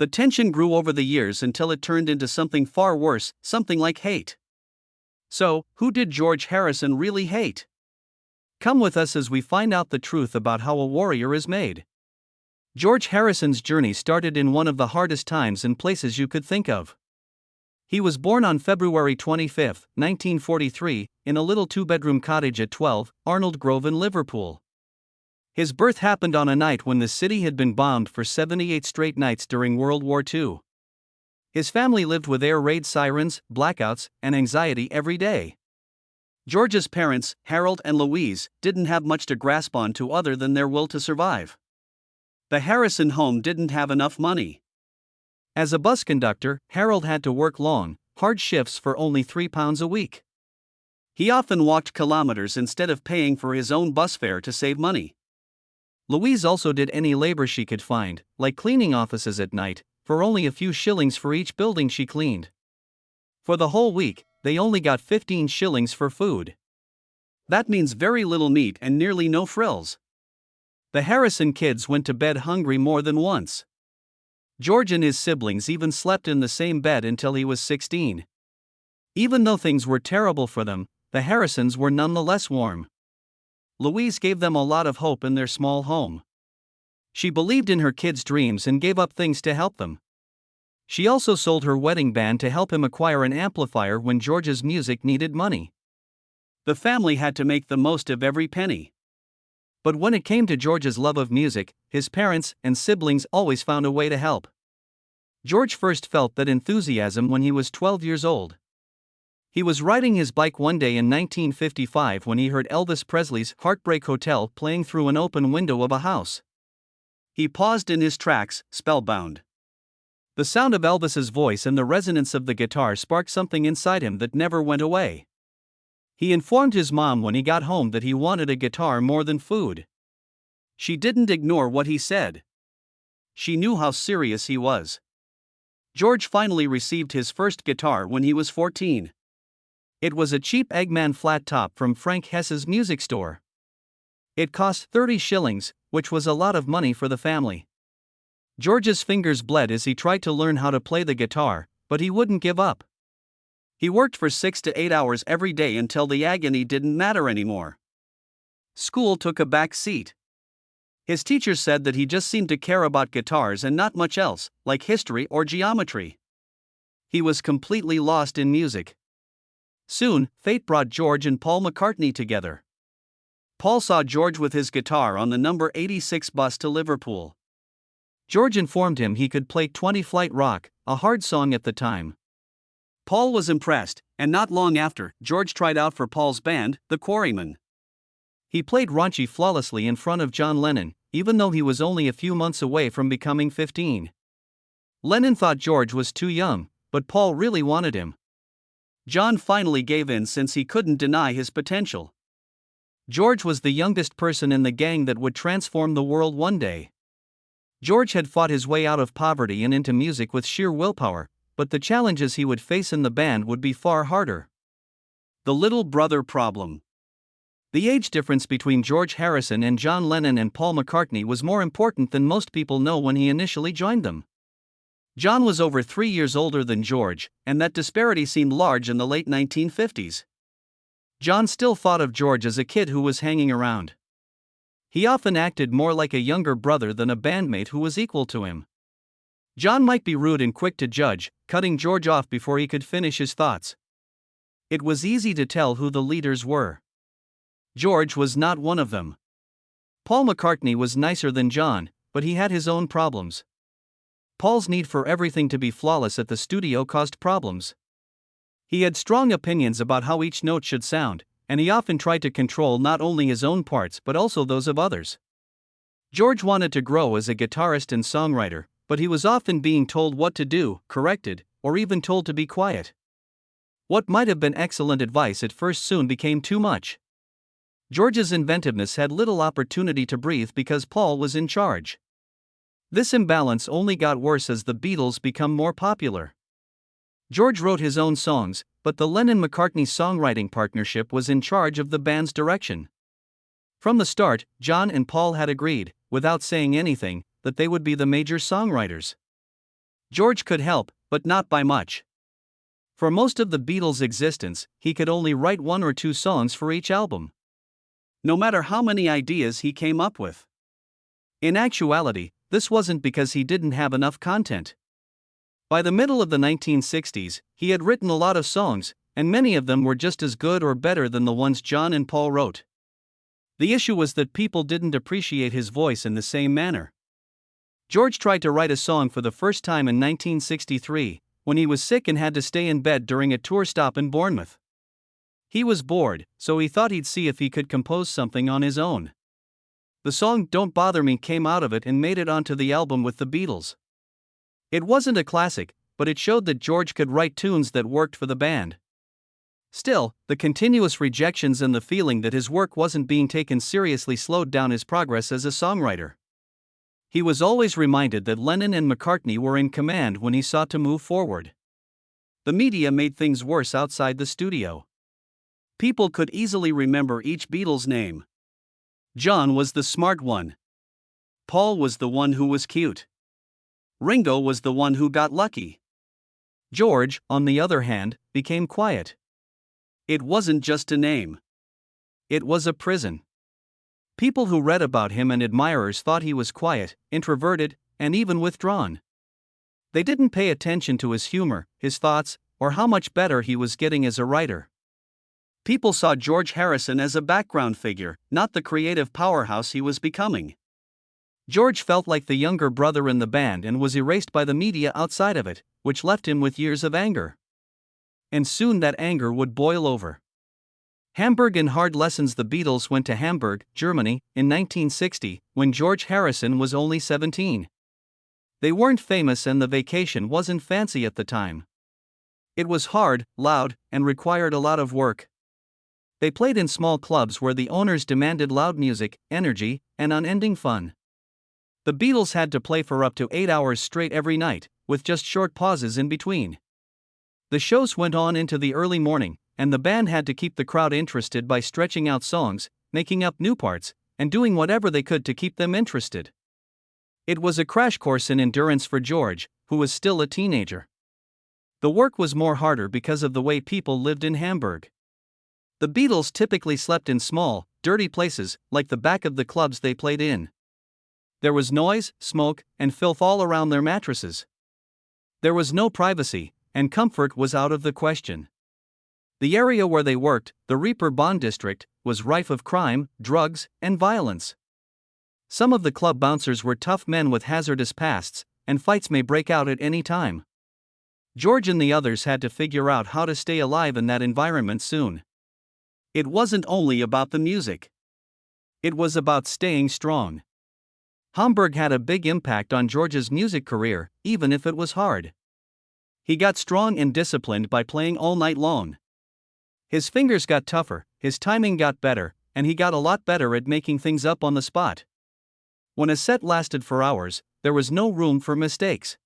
The tension grew over the years until it turned into something far worse, something like hate. So, who did George Harrison really hate? Come with us as we find out the truth about how a warrior is made. George Harrison's journey started in one of the hardest times and places you could think of. He was born on February 25, 1943, in a little two-bedroom cottage at 12, Arnold Grove in Liverpool. His birth happened on a night when the city had been bombed for 78 straight nights during World War II. His family lived with air raid sirens, blackouts, and anxiety every day. George's parents, Harold and Louise, didn't have much to grasp onto other than their will to survive. The Harrison home didn't have enough money. As a bus conductor, Harold had to work long, hard shifts for only £3 a week. He often walked kilometers instead of paying for his own bus fare to save money. Louise also did any labor she could find, like cleaning offices at night, for only a few shillings for each building she cleaned. For the whole week, they only got 15 shillings for food. That means very little meat and nearly no frills. The Harrison kids went to bed hungry more than once. George and his siblings even slept in the same bed until he was 16. Even though things were terrible for them, the Harrisons were nonetheless warm. Louise gave them a lot of hope in their small home. She believed in her kids' dreams and gave up things to help them. She also sold her wedding band to help him acquire an amplifier when George's music needed money. The family had to make the most of every penny. But when it came to George's love of music, his parents and siblings always found a way to help. George first felt that enthusiasm when he was 12 years old. He was riding his bike one day in 1955 when he heard Elvis Presley's Heartbreak Hotel playing through an open window of a house. He paused in his tracks, spellbound. The sound of Elvis's voice and the resonance of the guitar sparked something inside him that never went away. He informed his mom when he got home that he wanted a guitar more than food. She didn't ignore what he said. She knew how serious he was. George finally received his first guitar when he was 14. It was a cheap Eggman flat top from Frank Hess's music store. It cost 30 shillings, which was a lot of money for the family. George's fingers bled as he tried to learn how to play the guitar, but he wouldn't give up. He worked for 6 to 8 hours every day until the agony didn't matter anymore. School took a back seat. His teachers said that he just seemed to care about guitars and not much else, like history or geometry. He was completely lost in music. Soon, fate brought George and Paul McCartney together. Paul saw George with his guitar on the number 86 bus to Liverpool. George informed him he could play 20 Flight Rock, a hard song at the time. Paul was impressed, and not long after, George tried out for Paul's band, the Quarrymen. He played raunchy flawlessly in front of John Lennon, even though he was only a few months away from becoming 15. Lennon thought George was too young, but Paul really wanted him. John finally gave in since he couldn't deny his potential. George was the youngest person in the gang that would transform the world one day. George had fought his way out of poverty and into music with sheer willpower, but the challenges he would face in the band would be far harder. The little brother problem. The age difference between George Harrison and John Lennon and Paul McCartney was more important than most people know when he initially joined them. John was over 3 years older than George, and that disparity seemed large in the late 1950s. John still thought of George as a kid who was hanging around. He often acted more like a younger brother than a bandmate who was equal to him. John might be rude and quick to judge, cutting George off before he could finish his thoughts. It was easy to tell who the leaders were. George was not one of them. Paul McCartney was nicer than John, but he had his own problems. Paul's need for everything to be flawless at the studio caused problems. He had strong opinions about how each note should sound, and he often tried to control not only his own parts but also those of others. George wanted to grow as a guitarist and songwriter, but he was often being told what to do, corrected, or even told to be quiet. What might have been excellent advice at first soon became too much. George's inventiveness had little opportunity to breathe because Paul was in charge. This imbalance only got worse as the Beatles became more popular. George wrote his own songs, but the Lennon-McCartney songwriting partnership was in charge of the band's direction. From the start, John and Paul had agreed, without saying anything, that they would be the major songwriters. George could help, but not by much. For most of the Beatles' existence, he could only write one or two songs for each album, no matter how many ideas he came up with. In actuality, this wasn't because he didn't have enough content. By the middle of the 1960s, he had written a lot of songs, and many of them were just as good or better than the ones John and Paul wrote. The issue was that people didn't appreciate his voice in the same manner. George tried to write a song for the first time in 1963, when he was sick and had to stay in bed during a tour stop in Bournemouth. He was bored, so he thought he'd see if he could compose something on his own. The song Don't Bother Me came out of it and made it onto the album with the Beatles. It wasn't a classic, but it showed that George could write tunes that worked for the band. Still, the continuous rejections and the feeling that his work wasn't being taken seriously slowed down his progress as a songwriter. He was always reminded that Lennon and McCartney were in command when he sought to move forward. The media made things worse outside the studio. People could easily remember each Beatles' name. John was the smart one. Paul was the one who was cute. Ringo was the one who got lucky. George, on the other hand, became quiet. It wasn't just a name. It was a prison. People who read about him and admirers thought he was quiet, introverted, and even withdrawn. They didn't pay attention to his humor, his thoughts, or how much better he was getting as a writer. People saw George Harrison as a background figure, not the creative powerhouse he was becoming. George felt like the younger brother in the band and was erased by the media outside of it, which left him with years of anger. And soon that anger would boil over. Hamburg and Hard Lessons. The Beatles went to Hamburg, Germany, in 1960, when George Harrison was only 17. They weren't famous and the vacation wasn't fancy at the time. It was hard, loud, and required a lot of work. They played in small clubs where the owners demanded loud music, energy, and unending fun. The Beatles had to play for up to 8 hours straight every night, with just short pauses in between. The shows went on into the early morning, and the band had to keep the crowd interested by stretching out songs, making up new parts, and doing whatever they could to keep them interested. It was a crash course in endurance for George, who was still a teenager. The work was more harder because of the way people lived in Hamburg. The Beatles typically slept in small, dirty places, like the back of the clubs they played in. There was noise, smoke, and filth all around their mattresses. There was no privacy, and comfort was out of the question. The area where they worked, the Reeperbahn district, was rife of crime, drugs, and violence. Some of the club bouncers were tough men with hazardous pasts, and fights may break out at any time. George and the others had to figure out how to stay alive in that environment soon. It wasn't only about the music. It was about staying strong. Hamburg had a big impact on George's music career, even if it was hard. He got strong and disciplined by playing all night long. His fingers got tougher, his timing got better, and he got a lot better at making things up on the spot. When a set lasted for hours, there was no room for mistakes.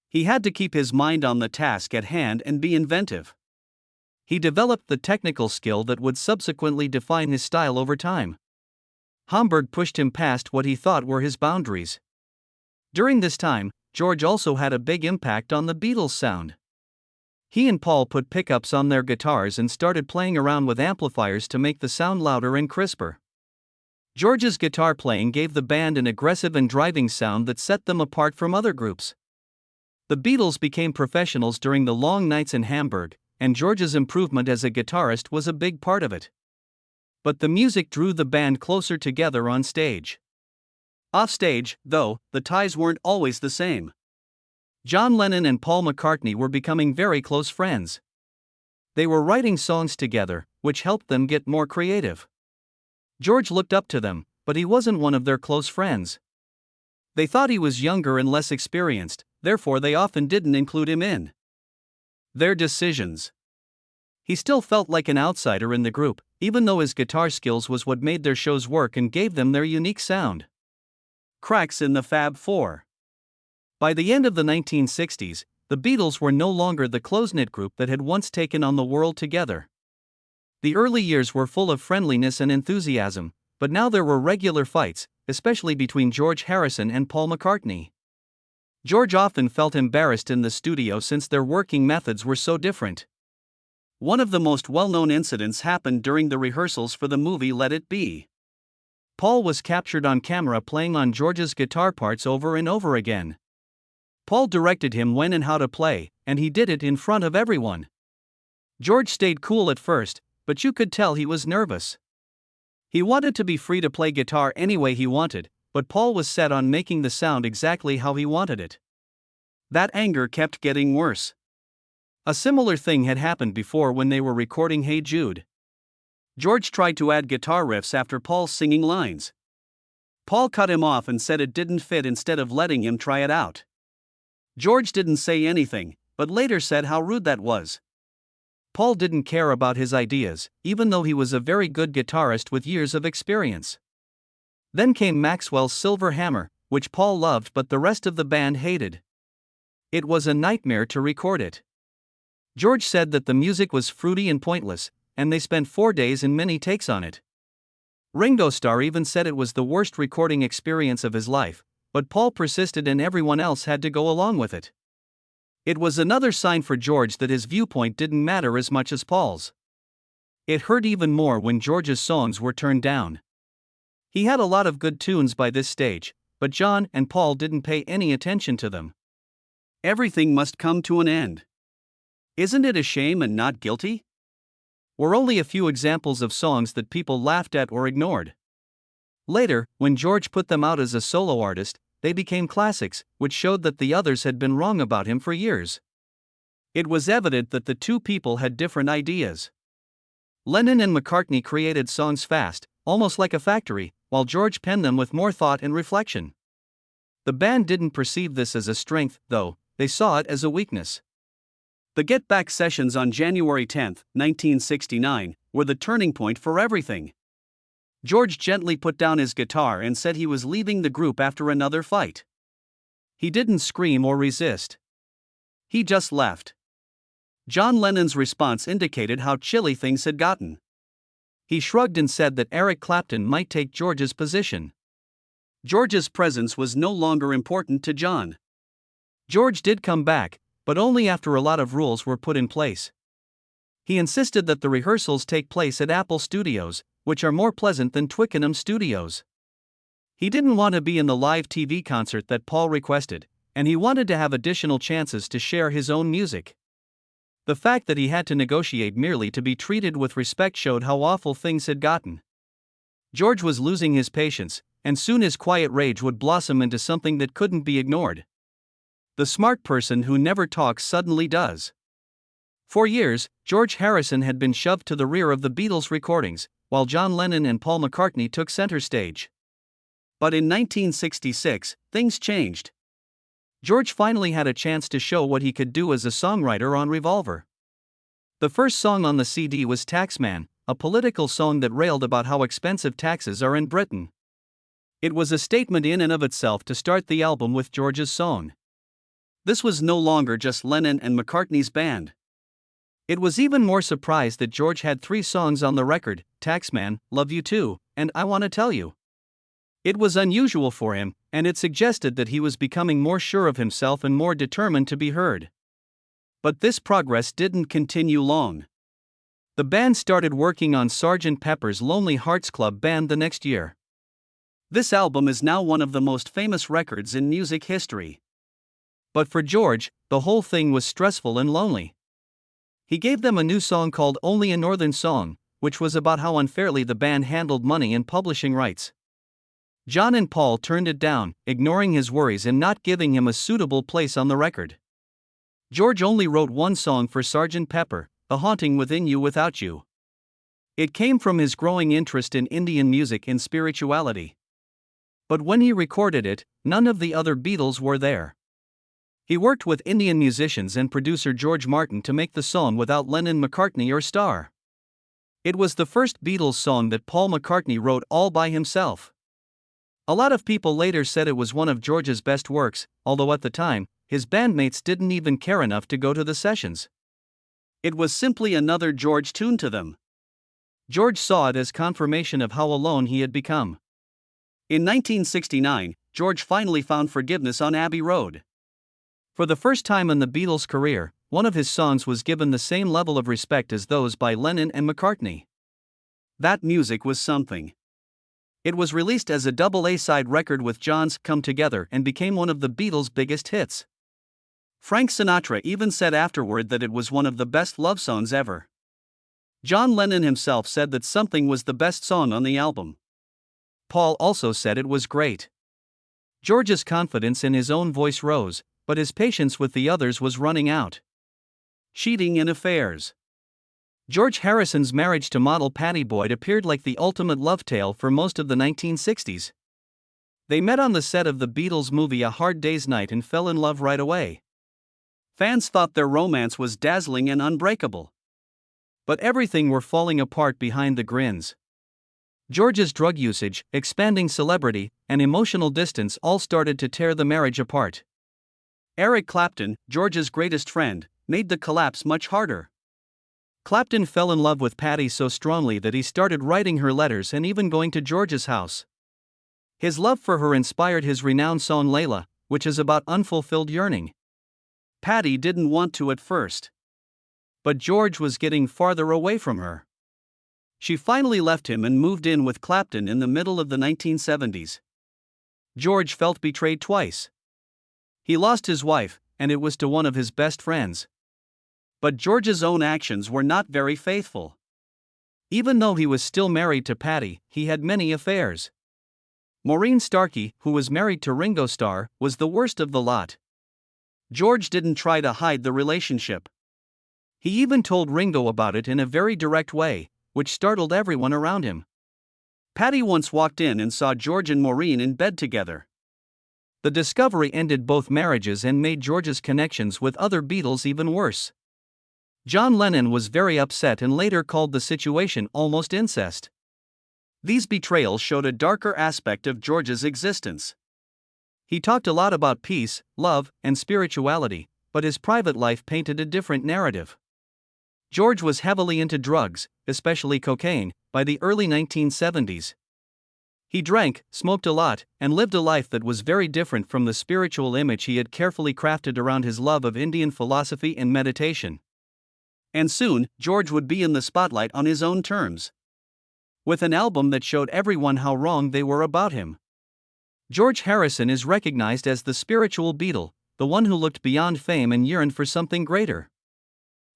He had to keep his mind on the task at hand and be inventive. He developed the technical skill that would subsequently define his style over time. Hamburg pushed him past what he thought were his boundaries. During this time, George also had a big impact on the Beatles' sound. He and Paul put pickups on their guitars and started playing around with amplifiers to make the sound louder and crisper. George's guitar playing gave the band an aggressive and driving sound that set them apart from other groups. The Beatles became professionals during the long nights in Hamburg, and George's improvement as a guitarist was a big part of it. But the music drew the band closer together on stage. Offstage, though, the ties weren't always the same. John Lennon and Paul McCartney were becoming very close friends. They were writing songs together, which helped them get more creative. George looked up to them, but he wasn't one of their close friends. They thought he was younger and less experienced, therefore they often didn't include him in their decisions. He still felt like an outsider in the group, even though his guitar skills was what made their shows work and gave them their unique sound. Cracks in the Fab Four. By the end of the 1960s, the Beatles were no longer the close-knit group that had once taken on the world together. The early years were full of friendliness and enthusiasm, but now there were regular fights, especially between George Harrison and Paul McCartney. George often felt embarrassed in the studio since their working methods were so different. One of the most well-known incidents happened during the rehearsals for the movie Let It Be. Paul was captured on camera playing on George's guitar parts over and over again. Paul directed him when and how to play, and he did it in front of everyone. George stayed cool at first, but you could tell he was nervous. He wanted to be free to play guitar any way he wanted, but Paul was set on making the sound exactly how he wanted it. That anger kept getting worse. A similar thing had happened before when they were recording Hey Jude. George tried to add guitar riffs after Paul's singing lines. Paul cut him off and said it didn't fit instead of letting him try it out. George didn't say anything, but later said how rude that was. Paul didn't care about his ideas, even though he was a very good guitarist with years of experience. Then came Maxwell's Silver Hammer, which Paul loved but the rest of the band hated. It was a nightmare to record it. George said that the music was fruity and pointless, and they spent 4 days and many takes on it. Ringo Starr even said it was the worst recording experience of his life, but Paul persisted and everyone else had to go along with it. It was another sign for George that his viewpoint didn't matter as much as Paul's. It hurt even more when George's songs were turned down. He had a lot of good tunes by this stage, but John and Paul didn't pay any attention to them. Everything must come to an end. Isn't it a shame and not guilty? Were only a few examples of songs that people laughed at or ignored. Later, when George put them out as a solo artist, they became classics, which showed that the others had been wrong about him for years. It was evident that the two people had different ideas. Lennon and McCartney created songs fast, almost like a factory, while George penned them with more thought and reflection. The band didn't perceive this as a strength, though, they saw it as a weakness. The Get Back sessions on January 10, 1969, were the turning point for everything. George gently put down his guitar and said he was leaving the group after another fight. He didn't scream or resist. He just left. John Lennon's response indicated how chilly things had gotten. He shrugged and said that Eric Clapton might take George's position. George's presence was no longer important to John. George did come back, but only after a lot of rules were put in place. He insisted that the rehearsals take place at Apple Studios, which are more pleasant than Twickenham Studios. He didn't want to be in the live TV concert that Paul requested, and he wanted to have additional chances to share his own music. The fact that he had to negotiate merely to be treated with respect showed how awful things had gotten. George was losing his patience, and soon his quiet rage would blossom into something that couldn't be ignored. The smart person who never talks suddenly does. For years, George Harrison had been shoved to the rear of the Beatles recordings, while John Lennon and Paul McCartney took center stage. But in 1966, things changed. George finally had a chance to show what he could do as a songwriter on Revolver. The first song on the CD was Taxman, a political song that railed about how expensive taxes are in Britain. It was a statement in and of itself to start the album with George's song. This was no longer just Lennon and McCartney's band. It was even more surprised that George had 3 songs on the record: Taxman, Love You Too, and I Wanna Tell You. It was unusual for him, and it suggested that he was becoming more sure of himself and more determined to be heard. But this progress didn't continue long. The band started working on Sgt. Pepper's Lonely Hearts Club Band the next year. This album is now one of the most famous records in music history. But for George, the whole thing was stressful and lonely. He gave them a new song called Only a Northern Song, which was about how unfairly the band handled money and publishing rights. John and Paul turned it down, ignoring his worries and not giving him a suitable place on the record. George only wrote one song for Sgt. Pepper, The Haunting Within You Without You. It came from his growing interest in Indian music and spirituality. But when he recorded it, none of the other Beatles were there. He worked with Indian musicians and producer George Martin to make the song without Lennon, McCartney, or Starr. It was the first Beatles song that Paul McCartney wrote all by himself. A lot of people later said it was one of George's best works, although at the time, his bandmates didn't even care enough to go to the sessions. It was simply another George tune to them. George saw it as confirmation of how alone he had become. In 1969, George finally found forgiveness on Abbey Road. For the first time in the Beatles' career, one of his songs was given the same level of respect as those by Lennon and McCartney. That music was something. It was released as a double A-side record with John's Come Together and became one of the Beatles' biggest hits. Frank Sinatra even said afterward that it was one of the best love songs ever. John Lennon himself said that Something was the best song on the album. Paul also said it was great. George's confidence in his own voice rose, but his patience with the others was running out. Cheating and affairs. George Harrison's marriage to model Pattie Boyd appeared like the ultimate love tale for most of the 1960s. They met on the set of the Beatles movie A Hard Day's Night and fell in love right away. Fans thought their romance was dazzling and unbreakable. But everything were falling apart behind the grins. George's drug usage, expanding celebrity, and emotional distance all started to tear the marriage apart. Eric Clapton, George's greatest friend, made the collapse much harder. Clapton fell in love with Pattie so strongly that he started writing her letters and even going to George's house. His love for her inspired his renowned song Layla, which is about unfulfilled yearning. Pattie didn't want to at first. But George was getting farther away from her. She finally left him and moved in with Clapton in the middle of the 1970s. George felt betrayed twice. He lost his wife, and it was to one of his best friends. But George's own actions were not very faithful. Even though he was still married to Pattie, he had many affairs. Maureen Starkey, who was married to Ringo Starr, was the worst of the lot. George didn't try to hide the relationship. He even told Ringo about it in a very direct way, which startled everyone around him. Pattie once walked in and saw George and Maureen in bed together. The discovery ended both marriages and made George's connections with other Beatles even worse. John Lennon was very upset and later called the situation almost incest. These betrayals showed a darker aspect of George's existence. He talked a lot about peace, love, and spirituality, but his private life painted a different narrative. George was heavily into drugs, especially cocaine, by the early 1970s. He drank, smoked a lot, and lived a life that was very different from the spiritual image he had carefully crafted around his love of Indian philosophy and meditation. And soon, George would be in the spotlight on his own terms. With an album that showed everyone how wrong they were about him. George Harrison is recognized as the spiritual Beatle, the one who looked beyond fame and yearned for something greater.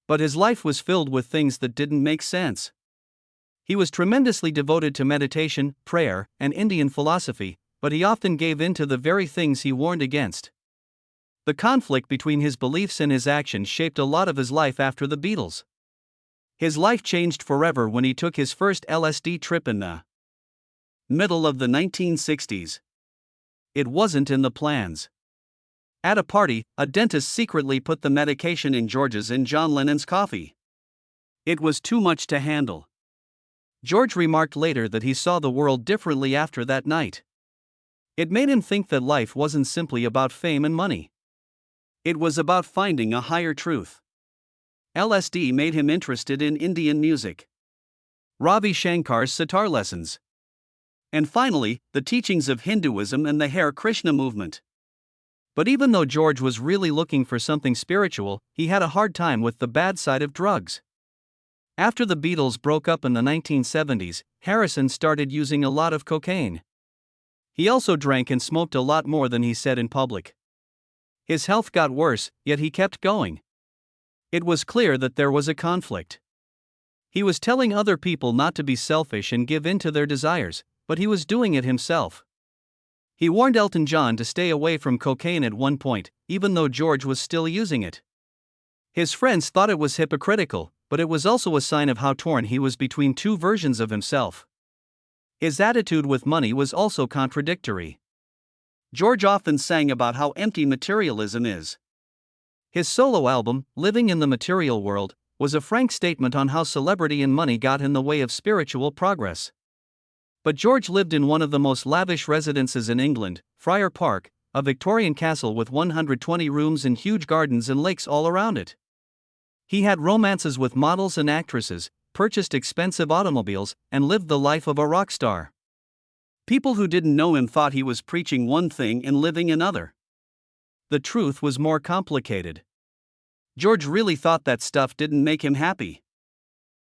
But his life was filled with things that didn't make sense. He was tremendously devoted to meditation, prayer, and Indian philosophy, but he often gave in to the very things he warned against. The conflict between his beliefs and his actions shaped a lot of his life after the Beatles. His life changed forever when he took his first LSD trip in the middle of the 1960s. It wasn't in the plans. At a party, a dentist secretly put the medication in George's and John Lennon's coffee. It was too much to handle. George remarked later that he saw the world differently after that night. It made him think that life wasn't simply about fame and money. It was about finding a higher truth. LSD made him interested in Indian music. Ravi Shankar's sitar lessons. And finally, the teachings of Hinduism and the Hare Krishna movement. But even though George was really looking for something spiritual, he had a hard time with the bad side of drugs. After the Beatles broke up in the 1970s, Harrison started using a lot of cocaine. He also drank and smoked a lot more than he said in public. His health got worse, yet he kept going. It was clear that there was a conflict. He was telling other people not to be selfish and give in to their desires, but he was doing it himself. He warned Elton John to stay away from cocaine at one point, even though George was still using it. His friends thought it was hypocritical, but it was also a sign of how torn he was between two versions of himself. His attitude with money was also contradictory. George often sang about how empty materialism is. His solo album, Living in the Material World, was a frank statement on how celebrity and money got in the way of spiritual progress. But George lived in one of the most lavish residences in England, Friar Park, a Victorian castle with 120 rooms and huge gardens and lakes all around it. He had romances with models and actresses, purchased expensive automobiles, and lived the life of a rock star. People who didn't know him thought he was preaching one thing and living another. The truth was more complicated. George really thought that stuff didn't make him happy.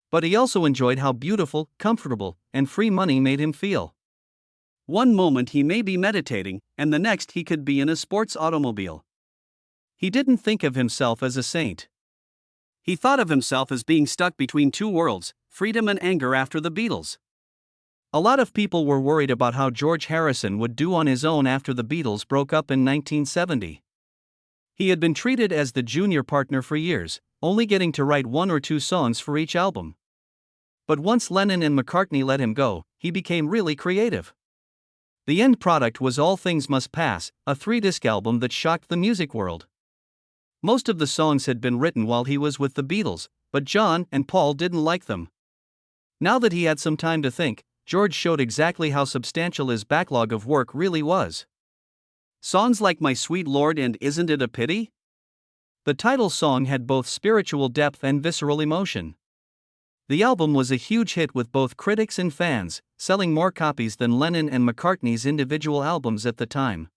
But he also enjoyed how beautiful, comfortable, and free money made him feel. One moment he may be meditating, and the next he could be in a sports automobile. He didn't think of himself as a saint. He thought of himself as being stuck between two worlds, freedom and anger after the Beatles. A lot of people were worried about how George Harrison would do on his own after the Beatles broke up in 1970. He had been treated as the junior partner for years, only getting to write one or two songs for each album. But once Lennon and McCartney let him go, he became really creative. The end product was All Things Must Pass, a 3-disc album that shocked the music world. Most of the songs had been written while he was with the Beatles, but John and Paul didn't like them. Now that he had some time to think, George showed exactly how substantial his backlog of work really was. Songs like My Sweet Lord and Isn't It a Pity? The title song had both spiritual depth and visceral emotion. The album was a huge hit with both critics and fans, selling more copies than Lennon and McCartney's individual albums at the time.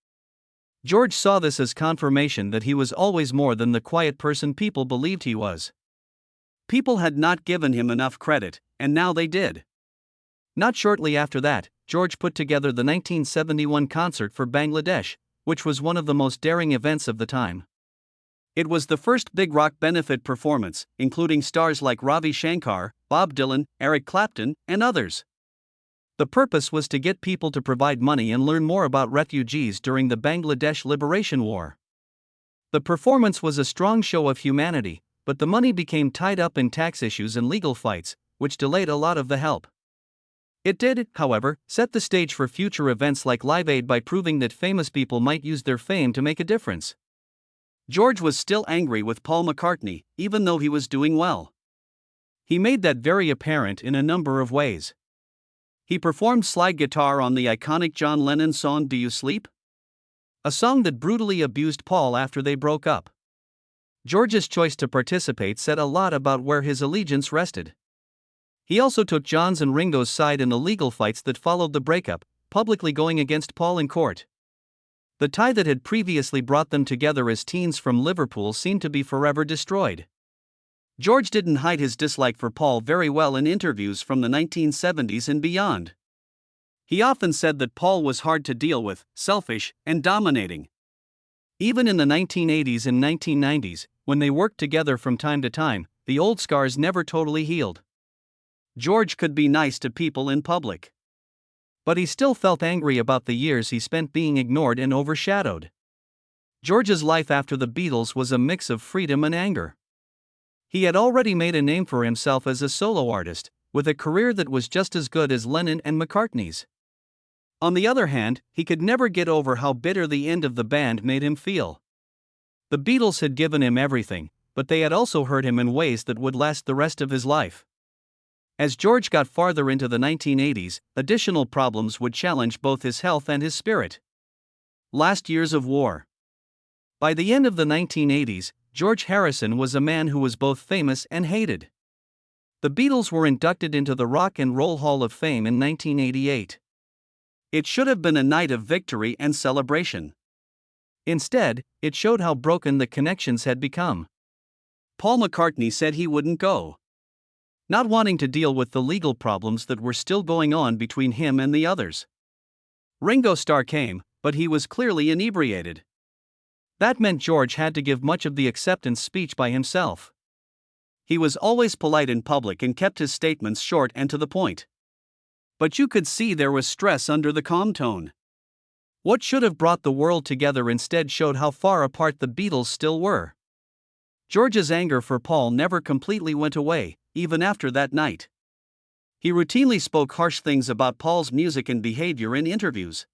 George saw this as confirmation that he was always more than the quiet person people believed he was. People had not given him enough credit, and now they did. Not shortly after that, George put together the 1971 concert for Bangladesh, which was one of the most daring events of the time. It was the first big rock benefit performance, including stars like Ravi Shankar, Bob Dylan, Eric Clapton, and others. The purpose was to get people to provide money and learn more about refugees during the Bangladesh Liberation War. The performance was a strong show of humanity, but the money became tied up in tax issues and legal fights, which delayed a lot of the help. It did, however, set the stage for future events like Live Aid by proving that famous people might use their fame to make a difference. George was still angry with Paul McCartney, even though he was doing well. He made that very apparent in a number of ways. He performed slide guitar on the iconic John Lennon song Do You Sleep? A song that brutally abused Paul after they broke up. George's choice to participate said a lot about where his allegiance rested. He also took John's and Ringo's side in the legal fights that followed the breakup, publicly going against Paul in court. The tie that had previously brought them together as teens from Liverpool seemed to be forever destroyed. George didn't hide his dislike for Paul very well in interviews from the 1970s and beyond. He often said that Paul was hard to deal with, selfish, and dominating. Even in the 1980s and 1990s, when they worked together from time to time, the old scars never totally healed. George could be nice to people in public. But he still felt angry about the years he spent being ignored and overshadowed. George's life after the Beatles was a mix of freedom and anger. He had already made a name for himself as a solo artist, with a career that was just as good as Lennon and McCartney's. On the other hand, he could never get over how bitter the end of the band made him feel. The Beatles had given him everything, but they had also hurt him in ways that would last the rest of his life. As George got farther into the 1980s, additional problems would challenge both his health and his spirit. Last years of war. By the end of the 1980s, George Harrison was a man who was both famous and hated. The Beatles were inducted into the Rock and Roll Hall of Fame in 1988. It should have been a night of victory and celebration. Instead, it showed how broken the connections had become. Paul McCartney said he wouldn't go, not wanting to deal with the legal problems that were still going on between him and the others. Ringo Starr came, but he was clearly inebriated. That meant George had to give much of the acceptance speech by himself. He was always polite in public and kept his statements short and to the point. But you could see there was stress under the calm tone. What should have brought the world together instead showed how far apart the Beatles still were. George's anger for Paul never completely went away, even after that night. He routinely spoke harsh things about Paul's music and behavior in interviews.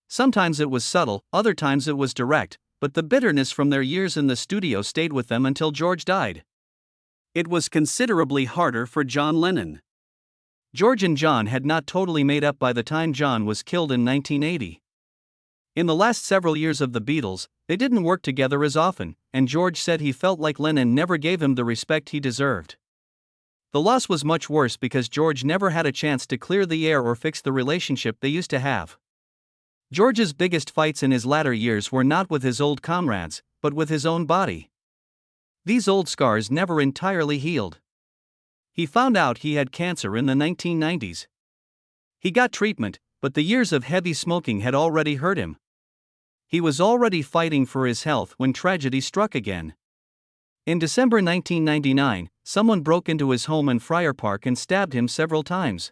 Sometimes it was subtle, other times it was direct, but the bitterness from their years in the studio stayed with them until George died. It was considerably harder for John Lennon. George and John had not totally made up by the time John was killed in 1980. In the last several years of the Beatles, they didn't work together as often, and George said he felt like Lennon never gave him the respect he deserved. The loss was much worse because George never had a chance to clear the air or fix the relationship they used to have. George's biggest fights in his latter years were not with his old comrades, but with his own body. These old scars never entirely healed. He found out he had cancer in the 1990s. He got treatment, but the years of heavy smoking had already hurt him. He was already fighting for his health when tragedy struck again. In December 1999, someone broke into his home in Friar Park and stabbed him several times.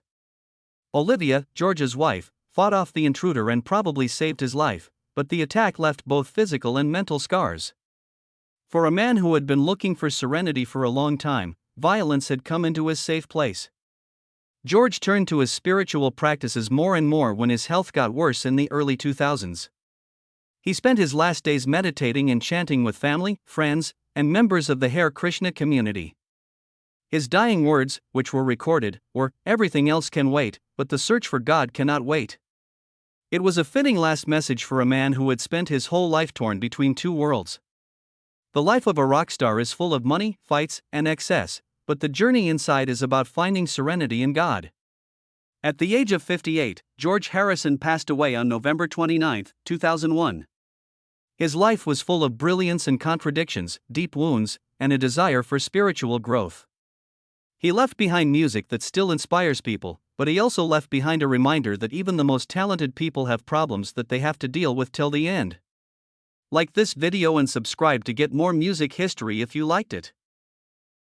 Olivia, George's wife, fought off the intruder and probably saved his life, but the attack left both physical and mental scars. For a man who had been looking for serenity for a long time, violence had come into his safe place. George turned to his spiritual practices more and more when his health got worse in the early 2000s. He spent his last days meditating and chanting with family, friends, and members of the Hare Krishna community. His dying words, which were recorded, were, "Everything else can wait, but the search for God cannot wait." It was a fitting last message for a man who had spent his whole life torn between two worlds. The life of a rock star is full of money, fights, and excess, but the journey inside is about finding serenity in God. At the age of 58, George Harrison passed away on November 29, 2001. His life was full of brilliance and contradictions, deep wounds, and a desire for spiritual growth. He left behind music that still inspires people, but he also left behind a reminder that even the most talented people have problems that they have to deal with till the end. Like this video and subscribe to get more music history if you liked it.